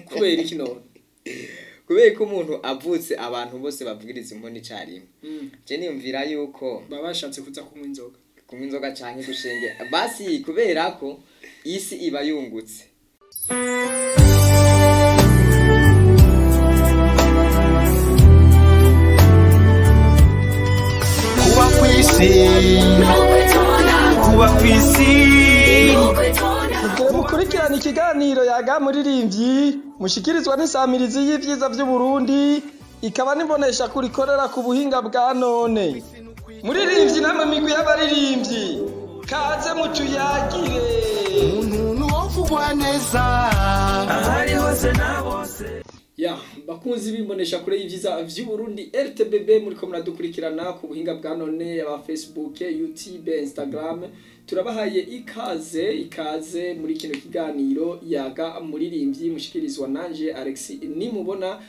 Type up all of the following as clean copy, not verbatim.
kubera iki none kubera ko umuntu avutse abantu bose bavugiriza impundu icarimwe je niyumvira yuko baba bashatse kuza kunywa inzoga canke gushenge basi kubera ko isi iba yungutse. kuba kwisi mukurikirana ikiganiro Yaga muririmvyi mushikirizwa n'isamirizi y'ivyiza vy'Uburundi ikaba nibonesha kurikorera ku buhinga bwa none. Muririmvyi namwe migwi y'abaririmbyi kaze mutuyagire umuntu wovugwa neza ahari hose na bose. Ya bakunzi bimbonesha kure y'ivyiza vy'Uburundi RTBB muriko muradukurikirana ku buhinga bwa none aba Facebook, YouTube, Instagram. Turabahaye ikaze muri kino kiganiro Yaga muririmvyi mushikirizwa nanje Alex nimubona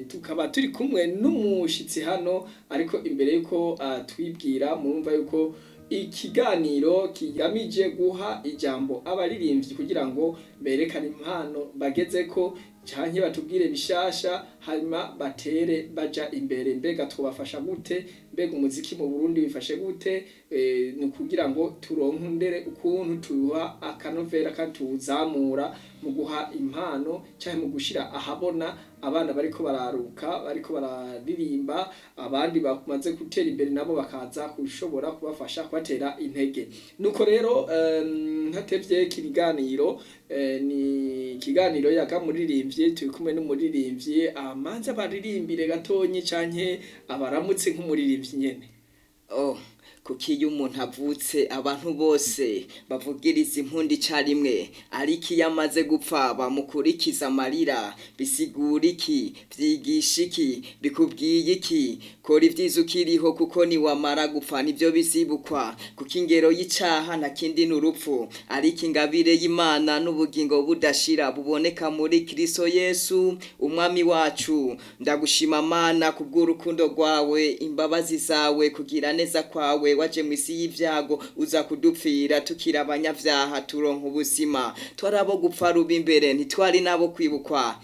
tukaba turi kumwe n'umushitsi hano ariko imbere yuko twibwira murumva yuko ikiganiro kigamije guha ijambo abaririmbyi kugira ngo berekane impano bagezeko canke batubwire bishasha hanyuma batere baja imbere. Mbega twabafasha gute? Mbega umuziki mu Burundi bifashe gute? Ni kugira ngo turonkundere ukuntu tuha akanovera kandi tuzamura mu guha impano canke mu gushira ahabona abana bariko bararuka bariko bararirimba abandi bamaze gutera imbere nabo bakaza kushobora kubafasha kubatera intege. Nuko rero ntatevye kiganiro ni kiganiro Yaga muririmvyi turi kumwe n'umuririmvyi amanze abaririmbire gatonyi canke abaramutse nk'umuririmvyi nyene. Kuki iyo umuntu avutse abantu bose bavugiriza impundu icarimwe ariko iyo amaze gupfa bamukurikiza amarira bisigura iki vyigisha iki bikubwiye iki kora ivyiza ukiriho kuko ni wamara gupfa nivyo bizibukwa kuko ingero y'icaha nta kindi n'urupfu ariko ingabire y'Imana n'ubugingo budashira buboneka muri Kristo Yesu umwami wacu. Ndagushima Mana kubw'urukundo rwawe imbabazi zawe kugira neza kwawe waje mwisi y'ivyago uza kudupfira tukira abanyavyaha turonka ubuzima twarabo gupfa rubi imbere ntitwari nabo kwibukwa.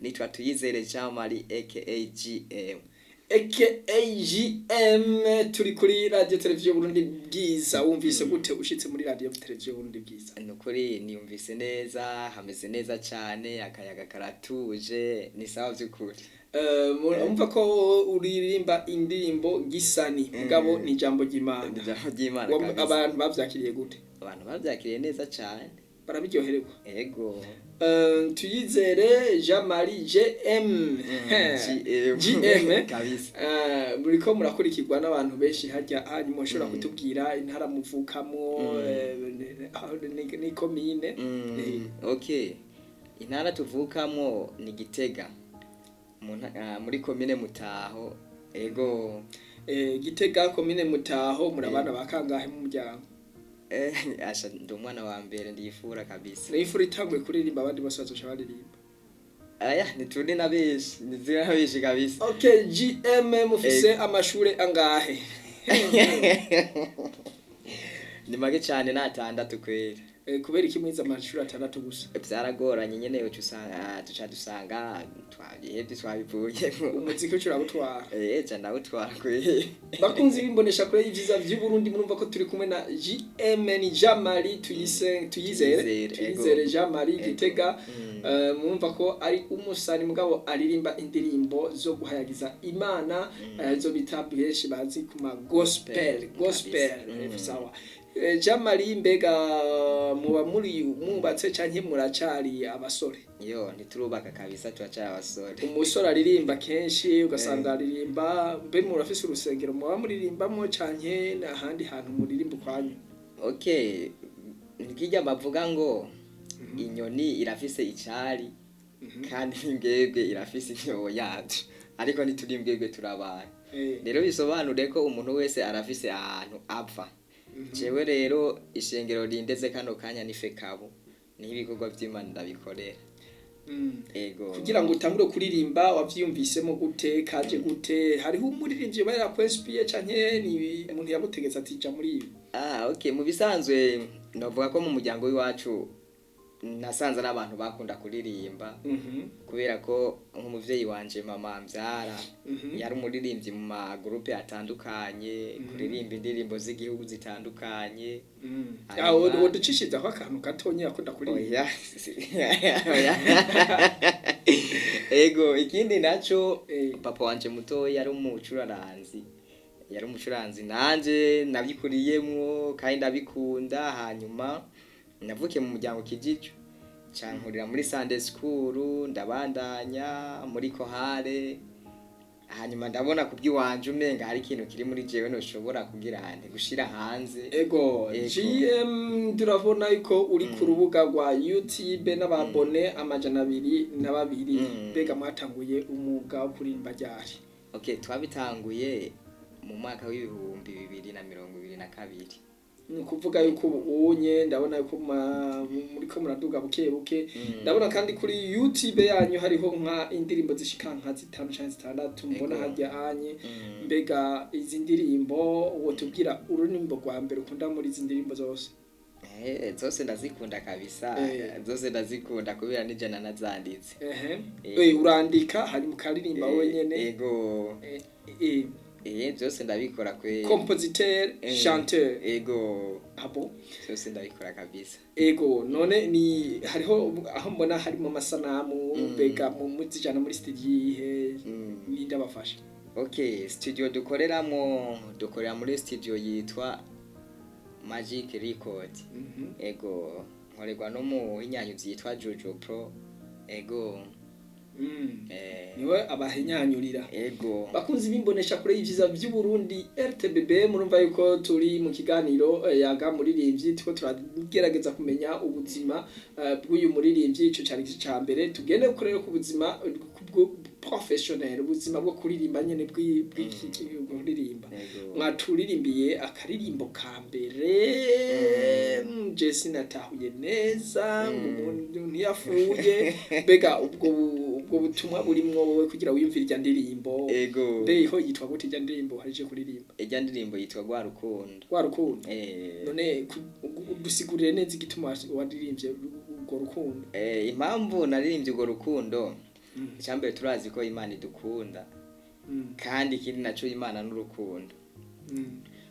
Nitwa Tuyizere Jean Marie AKAGM turi kuri radio televiziyo Burundi bwiza. Wumvise gute ushitse muri radio televiziyo Burundi bwiza? Nukuri niyumvise neza hameze neza cyane akayaga karatuje ni sawa vy'ukuri. Umva ko uririmba indirimbo gisani mugabo ni jambo ry'Imana. Abantu bavyakiriye gute? Abantu bavyakiriye neza cyane barabiryohererwa. Yego. Tuyizere Jean Marie GM kabisa. Muriko murakurikirwa n'abantu benshi hajya hanyuma ushobora kutubwira intara muvukamo ni komine. Okay. Intara tuvukamo ni Gitega. Muri komine Mutaho. Ego. Gitega komine Mutaho murabana bakangahe mu muryango? Asha ndumwana wa mbere ndifura kabisa. Ndifura itangwe kuririmba abandi bose bazoca baririmba. Nituni nabishi nizirabishi kabisa. Okay, GM mufise amashure angahe? Ni make cyane natandatu kwera. Kubera iki mwiza amashuri atandatu gusa? Byaragoranye nyene yo dusanga twabivuye umuziki ucuragutwara. Cyane ndagutwara kwe. Bakunzi bimbonesha kure y'ivyiza vy'Uburundi murumva ko turi kumwe na GM ni Jean Marie Tuyizere Jean Marie Gitega. Murumva ko ari umusani mugabo aririmba indirimbo zo guhayagiza Imana zo bita benshi bazi kuma gospel. Sawa. Jean Marie mbega muba muri mubatse canke muracari abasore? Ntiturubaka kabisa turacari abasore. Umusore aririmba kenshi ugasanga aririmba mbe murafise urusengero muba muririmbamo canke n'ahandi hantu muririmba kwanyu? Okay, nikijya bavuga ngo inyoni irafise icari kandi imbwebwe irafise inyobo yacu ariko ntiturimbwebwe turabaye. Rero bisobanure ko umuntu wese arafise ahantu apfa. Jewe rero ishengero rindeze kano kanya nife kabo n'ibikorwa by'Imana ndabikorera. Ego. Kugira ngo utangure kuririmba wavyiyumvisemo gute kaje gute hariho umuririmbyi bayira kwespie canke ni umuntu yamutegetse ati ja muri ibi? Okay, mu bisanzwe ndavuga ko mu muryango w'iwacu nasanze n'abantu bakunda kuririmba kubera ko nk'umuvyeyi wanje mama mvyara yari umuririmbyi mu magroupe atandukanye kuririmba indirimbo z'igihugu zitandukanye woducishiza ko akantu gatonye akunda kuririmba ego ikindi naco papa wanje muto yari umucuraranzi nanje nabikuriyemwo kandi ndabikunda hanyuma navuke mu muryango kijiju cankurira muri Sunday school ndabandanya muri kohare hanyuma ndabona kubwiwanje umenga hari ikintu kiri muri jewe no shobora kugira hande gushira hanze ego GM turabona yuko uri ku rubuga rwa YouTube n'ababone amajana 202 bega mwatanguye umwuga wo kurimba ryari okay twabitanguye mu mwaka w'ibihumbi 2022 kuvuga yuko ubunye ndabona yuko muri ko muraduga buke ndabona kandi kuri YouTube yanyu hariho nka indirimbo zishika nka 5 canke 6 mbona hajya anye mbega izi ndirimbo wotubwira urunimbo rwa mbere ukunda muri izi ndirimbo zose zose ndazikunda kabisa zose ndazikunda kubera n'ijana nazanditse urandika hari mukaririmba wenyene ego byose ndabikora kwe compositeur chanteur ego abo byose ndabikora kabisa ego none ni hariho aho mbona harimo amasanamu bega mu muzijana muri studio ni ndabafasha okay studio dukorera muri studio yitwa Magic Record ego nkorerwa no mu inyanyuzi yitwa Jojo Pro ego niwe abahenyanyurira ego bakunzi bimbonesha kure y'ivyiza by'u Burundi RTBB murumva yuko turi mu kiganiro Yaga muririmvyi tuko turagerageza kumenya ubuzima bw'uyu muririmvyi ico cyari cya mbere tugende gukorera ku buzima professionnel ubuzima bwo kuririmba nyene bw'iki kuririmba mwaturirimbiye akaririmbo ka mbere Jesse natahuye neza umuntu ntiyafuye bega ubwo butumwa burimwo wowe kugira wiyumvire irya ndirimbo ego beho yitwa gute irya ndirimbo harije kuririmba irya ndirimbo yitwa Gwa Rukundo none dusigurire neza igituma waririmbye urwo rukundo impamvu naririmbye urwo rukundo cyambere turazi ko Imana idukunda kandi ikindi naco Imana n'urukundo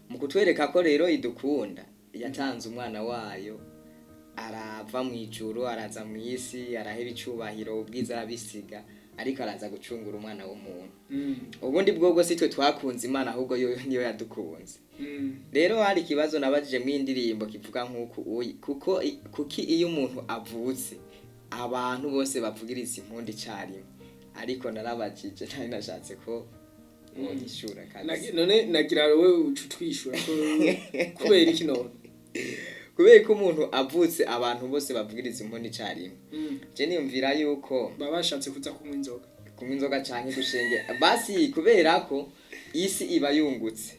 mu kutwereka ko rero idukunda yatanze umwana wayo arava mu ijuru araza mu isi araheba icubahiro ubwiza arabisiga ariko araza gucungura umwana w'umuntu ubundi bwobwo sitwe twakunze Imana ahubwo yo niyo yadukunze rero hari kibazo nabajije mu indirimbo kivuga nkuko kuki iyo umuntu avutse abantu bose bavugiriza impundu icyarimwe ariko narabajije ntari nashatse ko wogishura kandi none nagira wowe ucutwishura kubera iki none kubera ko umuntu avutse abantu bose bavugiriza impundu icyarimwe je niyumvira yuko babashatse kuza kunywa inzoga canke gushenge basi kubera ko isi iba yungutse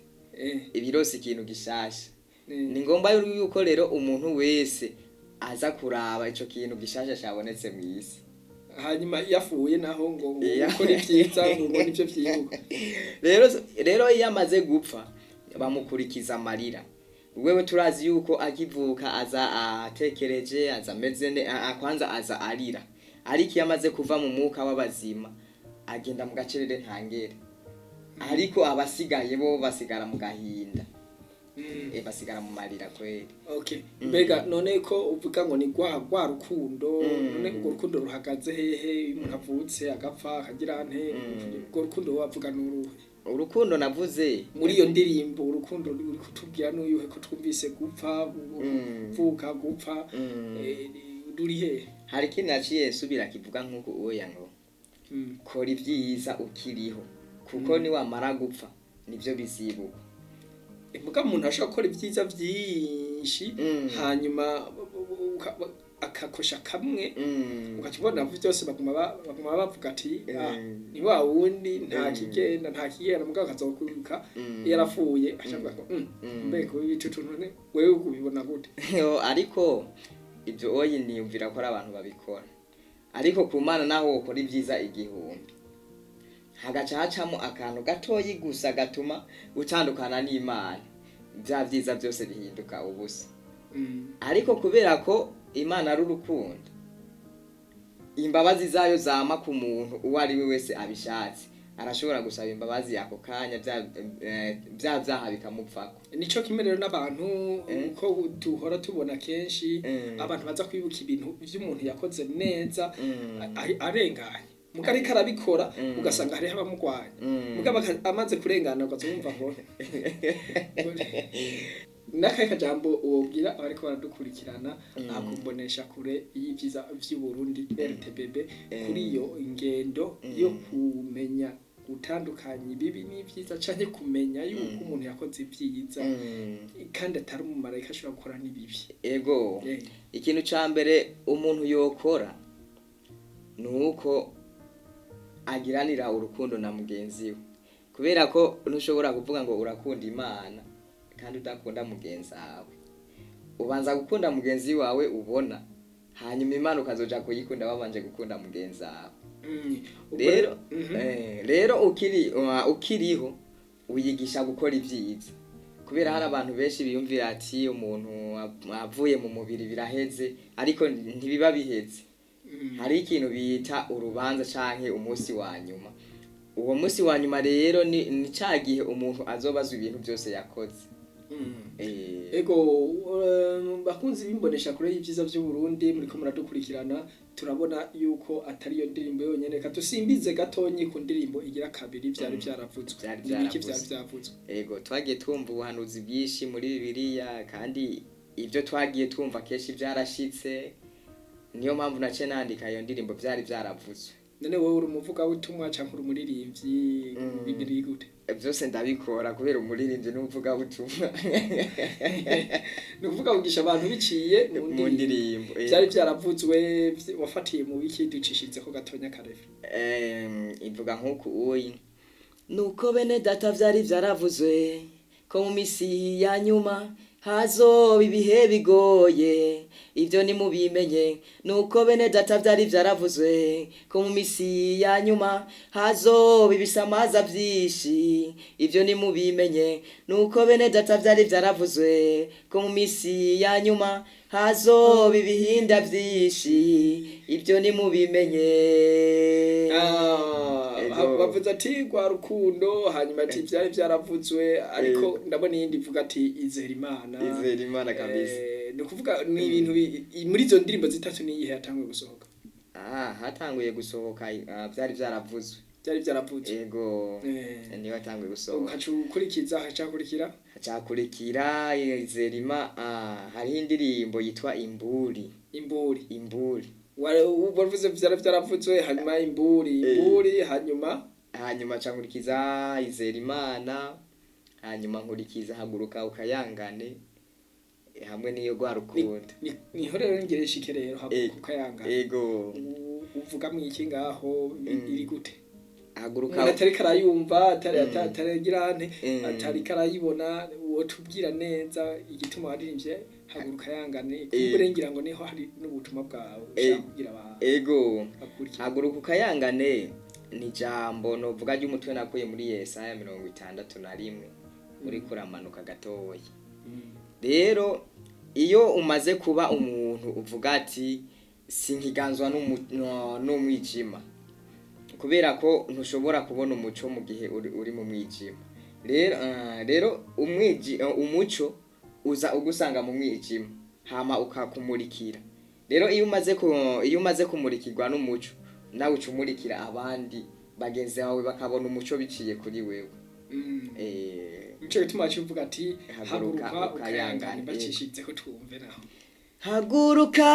ibirose ikintu gishasha ni ngomba yuko rero umuntu wese aza kuraba ico kintu gishasha cyabonetse mu isi hanyuma yafuye naho ngo ukora ivyiza ngo nivyo vyibuka rero yamaze gupfa bamukurikiza amarira wewe turazi yuko akivuka aza atekereje aza mezene akwanza aza arira ariko yamaze kuva mu muka w'abazima agenda mu gacerere ntangere ariko abasigaye bo basigara mu gahinda basigara mu marira kweli okay mbega none ko uvuga ngo ni gwa rukundo none urwo rukundo ruhagaze hehe umuntu avutse agapfa akagira nte urwo rukundo wavuga n'uruhe urukundo navuze muri iyo ndirimbo urukundo ruri kutubwira n'uyuhe ko twumvise gupfa vuka gupfa ruri hehe hari kintu naciye subira kivuga nkuko oya ngo kora ibyiza ukiriho kuko ni wamara gupfa nivyo bizibuka muga umuntu ashaka gukora ibyiza byinshi hanyuma akakosha kamwe ukakibona byose baguma bavuga ati ni wa wundi nta kigenda muga akazokuruka yarafuye ashaka ko mbeko ibicucu none wewe kubibona gute ariko ibyo oyi niyumvira ko abantu babikora ariko ku Mana naho ukora ibyiza igihumbi hagaca hacamo akantu gatoyi gusa gatuma utandukana n'Imana bya byiza byose bihinduka ubusa ariko kubera ko Imana ari urukundo, imbabazi zayo zama ku muntu uwo ari we wese abishatse arashobora gusaba imbabazi ako kanya bya byaha bikamupfako. nico kimwe rero n'abantu uko duhora tubona kenshi abantu baza kwibuka ibintu vy'umuntu yakoze neza arenganye muga ariko arabikora ugasanga hariho abamugwanya muga amaze kurengana ukazumva ngo n'akahe kajambo wobwira abariko baradukurikirana akumbonesha kure y'ivyiza vy'Uburundi RTBB kuri iyo ingendo yo kumenya gutandukanya ibibi n'ivyiza canke kumenya yuko umuntu yakoze ivyiza kandi atari umumarayika ashobora gukora n'ibibi. Ego ikintu ca mbere umuntu yokora nuko agiranira urukundo na mugenzi we, kubera ko ntushobora kuvuga ngo urakunda Imana kandi udakunda mugenzi wawe. Ubanza gukunda mugenzi wawe ubona, hanyuma Imana ukazoja kuyikunda babanje gukunda mugenzi wawe. Rero ukiriho wiyigisha gukora ivyiza, kubera hari abantu benshi biyumvira ati umuntu avuye mu mubiri biraheze, ariko ntibiba biheze. Hari ikintu bita urubanza canke umunsi wa nyuma. Uwo munsi wa nyuma rero ni cagihe umuntu azobazwa ibintu byose yakoze. Ego bakunzi bimbonesha kure y'ivyiza vy'Uburundi muriko muradukurikirana, turabona yuko atari yo ndirimbo yonyene, katusimbize gatonyi ku ndirimbo igira kabiri vyari vyaravuzwe. Niki vyari vyavuzwe? Ego twagiye twumva ubuhanuzi bwishi muri Bibiliya, kandi ivyo twagiye twumva kenshi vyarashitse, niyo mpamvu nace nandika iyo ndirimbo vyari vyaravuzwe. None wowe uri umuvuga w'utumwa canke uri umuririmbyi bibiri gute? Vyose ndabikora kubera umuririmbyi n'umuvuga w'utumwa. Nukuvuga kugisha abantu biciye mu ndirimbo. Vyari vyaravuzwe wafatiye mu wiki ducishize ko gatonya karefe. Ivuga nkuko uyi nuko bene data vyari vyaravuzwe ko mu misi ya nyuma hazoba ibihe bigoye, ivyo nimubimenye. Nuko bene data vyari vyaravuzwe ko mu misi ya nyuma hazoba ibisamaza vyinshi, ivyo nimubimenye. Nuko bene data vyari vyaravuzwe ko mu misi ya nyuma hazoba ibihinda vyinshi, ivyo nimubimenye. Bavuze ati gwa rukundo, hanyuma ati vyari vyaravuzwe, ariko ndabona iyindi ivuga ati izera Imana. Izera Imana kabisa. Nukuvuga ni ibintu muri izo ndirimbo zitatu niyihe yatanguye gusohoka? Hatanguye gusohoka vyari vyaravuzwe. Byari vyaravuzwe. Ego niyo yatanguye gusohoka. Hacukurikiza hacakurikira izera Imana. Hari indirimbo yitwa Imburi. Wavuze vyari vyaravuzwe, hanyuma imburi hanyuma cangurikiza izera Imana, hanyuma nkurikiza haguruka ukayangane, hamwe niyo gwa rukundo. Niho rero ngeresha rero haguruka ukayangane. Ego uvuga mwiki ngaho iri gute? Haguruka atari karayumva atari girante atari karayibona, wotubwira neza igituma waririmbye haguruka yangane, kuburengira ngo niho hari n'ubutumwa bwawe ushaka kugira abantu. Ego haguruka ukayangane ni jambo novuga ry'umutwe nakuye muri Yesaya 61 muri kuramanuka gatoya. Rero iyo umaze kuba umuntu uvuga ati sinkiganzwa n'umwijima, kubera ko ntushobora kubona umuco mu gihe uri mu mwijima. Rero umuco uza ugusanga mu mwijima hama ukakumurikira. Rero iyo umaze kumurikirwa n'umuco, nawe ucumurikira abandi bagenzi bawe bakabona umuco biciye kuri wewe. Nico gituma cyuvuga ati haguruka ukayangane, bacishitseho twumve naho. Haguruka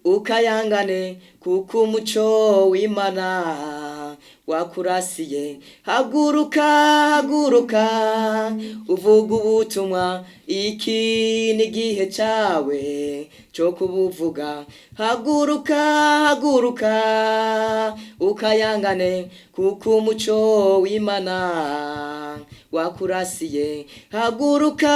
ukayangane kuko umuco w'Imana wakurasiye. Haguruka uvuga ubutumwa, iki ni gihe cawe cyo kubuvuga. Haguruka ukayangane kuko umuco w'Imana wakurasiye. Haguruka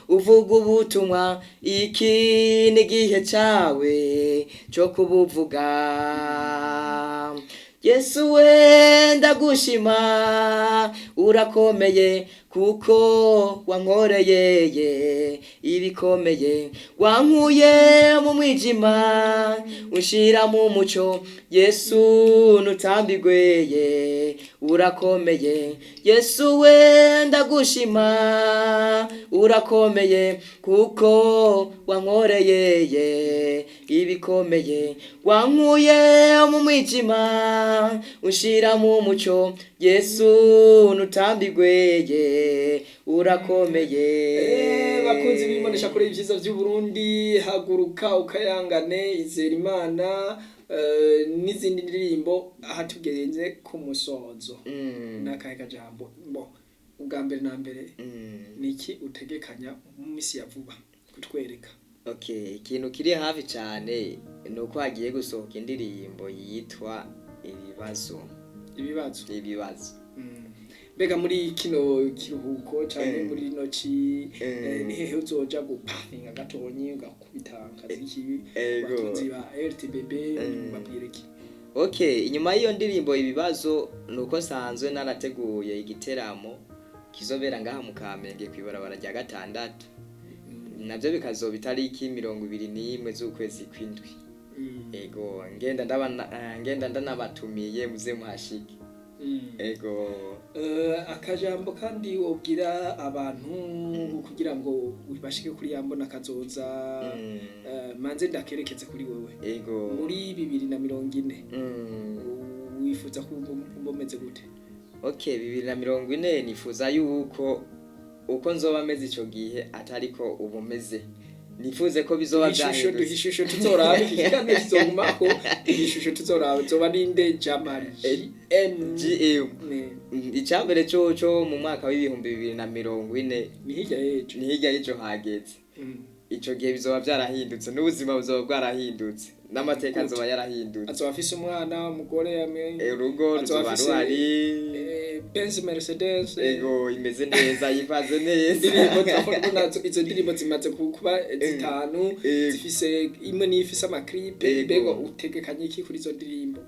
uvuga ubutumwa, iki ni gihe cawe cyo kubuvuga. Yesu we ndagushima, urakomeye kuko wankoreye ibikomeye, wankuye mu mwijima unshira mu muco. Yesu nutambigweye urakomeye, Yesu we ndagushima urakomeye, kuko wankoreye ibikomeye, wankuye mu mwijima unshira mu muco. Yesu nutambigweye urakomeye. Bakunzi b'imbonesha kure y'ivyiza vy'u Burundi, haguruka ukayangane, izera Imana, n'izindi ndirimbo. Aha tugenze ku musozo n'akahe kajambo ubwa mbere na mbere niki utegekanya mu misi ya vuba kutwereka? Okay, ikintu kiri hafi cyane nuko hagiye gusohoka indirimbo yitwa ibibazo. Mbega muri kino kiruhuko cyane muri noci nihehe uzoja gupaninga gatonyi ugakubita akazi kibi batunzi ba RTBB muririmvyi? Okay, inyuma y'iyo ndirimbo ibibazo nuko sanzwe narateguye igiteramo kizobera ngaha mu Kamenge kwibarabara rya 6 navyo bikazoba itariki 21 z'ukwezi kw'indwi. Ego ngenda ndanabatumiye muze muhashike. Ego akajambo kandi wobwira abantu kugira ngo bashike kuri yambona kazoza manze ndakerekeze kuri wewe. Ego muri 2040 wifuza kumbomeze gute? Okay, 2040 nifuza yuko uko nzoba meze ico gihe atariko ubumeze. Nifuze ko bizoba byahindutse. Ishusho tuzorabe kigane kizogumaho, ishusho tuzorabe zoba ninde Jamal GM. Icambere cyo mu mwaka wa 2040 ni hirya y'ejo hageze. Ico gihe bizoba byarahindutse, n'ubuzima buzoba bwarahindutse, n'amateka azoba yarahindutse. Azoba afise umwana, umugore yamenye, urugo ruzoba ruhari, Benz Mercedes. Ego imeze neza, yifaze neza. Indirimbo zakorwa izo ndirimbo zimaze kuba zitanu, zifise imwe n'ifise amaklipe. Mbega utegekanye iki kuri izo ndirimbo?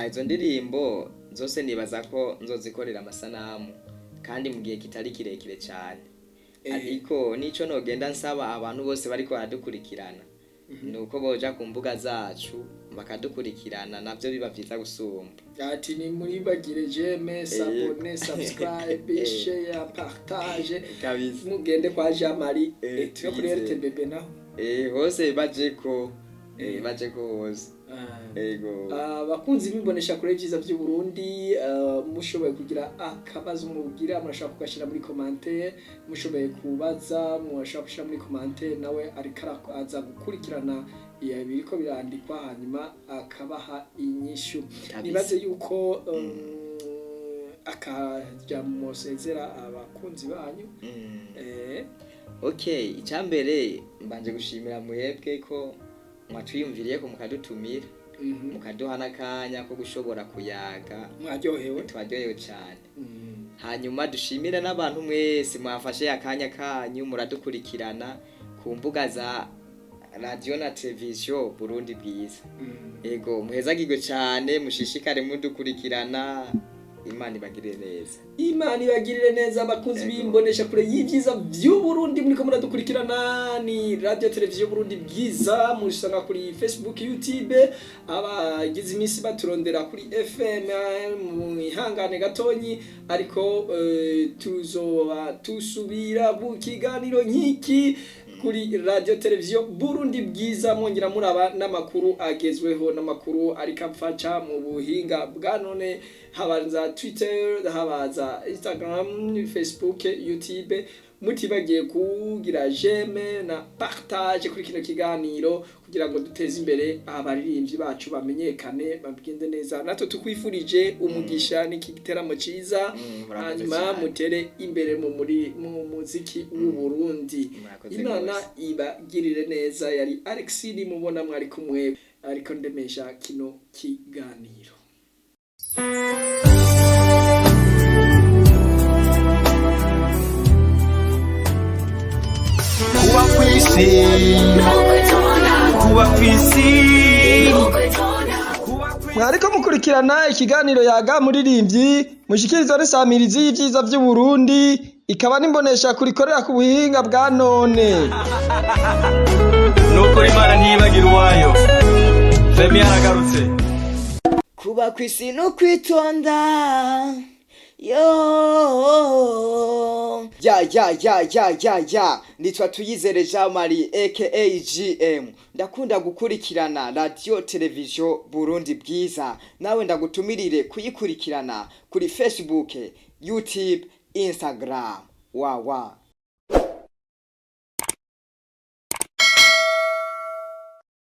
Izo ndirimbo zose nibaza ko nzozikorera amasanamu kandi mu gihe kitari kirekire cyane. Ariko nico nogenda nsaba abantu bose bariko baradukurikirana nuko boja ku mbuga zacu bakadukurikirana, navyo biba vyiza gusumba. Ati ni muri bagire j'aime, s'abonner, subscribe, share, partage. Mugende kwa Jamali tyo kuri RTBB naho. Hose bajeko hose. Ego bakunzi bimbonesha kure y'ivyiza vy'u Burundi, mushoboye kugira akabazo mugira murashaka kugashira muri commentaire, mushoboye kubaza murashaka kushira muri commentaire, nawe ariko aza gukurikirana biriko birandikwa hanyuma akabaha inyishu. Nibaze yuko akaja musezera abakunzi banyu. Okay, icambere mbanje gushimira muhebwe ko mwatwiyumviriye ko mukadutumira mukaduha n'akanya ko gushobora kuyaga. Twaryohewe cyane. Hanyuma dushimira n'abantu mwese mwafashe akanya kanyu muradukurikirana ku mbuga za radio na television Burundi bwiza. Ego muhezagirwe cyane, mushishikare mudukurikirana. Imana ibagirire neza bakunzi b'imbonesha kure y'ivyiza vy'u Burundi, muriko muradukurikirana ni radio television Burundi bwiza, musanga kuri Facebook, YouTube, abagize imisi baturondera kuri FM mu ihangane gatonyi, ariko tuzoba tusubira mu kiganiro nk'iki kuri radio television Burundi bwiza, mwongera muraba n'amakuru agezweho, n'amakuru ariko apfaca mu buhinga bwa none, habanza Twitter, habaza Instagram, Facebook, YouTube. Mutibagiye kugira j'aime na partage kuri kino kiganiro kugira ngo duteze imbere abaririmbyi bacu bamenyekane, babigende neza. Natwe tukwifurije umugisha n'ikiteramo ciza, hanyuma mutere imbere mu muziki w'u Burundi. Imana ibagirire neza. Yari Alex mubona mwari kumwe ariko ndemesha kino kiganiro. kuba kwisi mwariko mukurikirana ikiganiro Yaga muririmvyi mushikirizwa n'isamirizi y'ivyiza vy'u Burundi ikaba n'imbonesha kurikorera ku buhinga bwa none. Nukuri Imana ntiyibagira uwayo. Femi yaragarutse. Kuba kwisi no kwitonda. Yo ya nitwa Tuyizere Jean Marie aka GM. Ndakunda gukurikirana radio television Burundi Bwiza. Nawe ndagutumirire kuyikurikirana kuri Facebook, YouTube, Instagram. Wa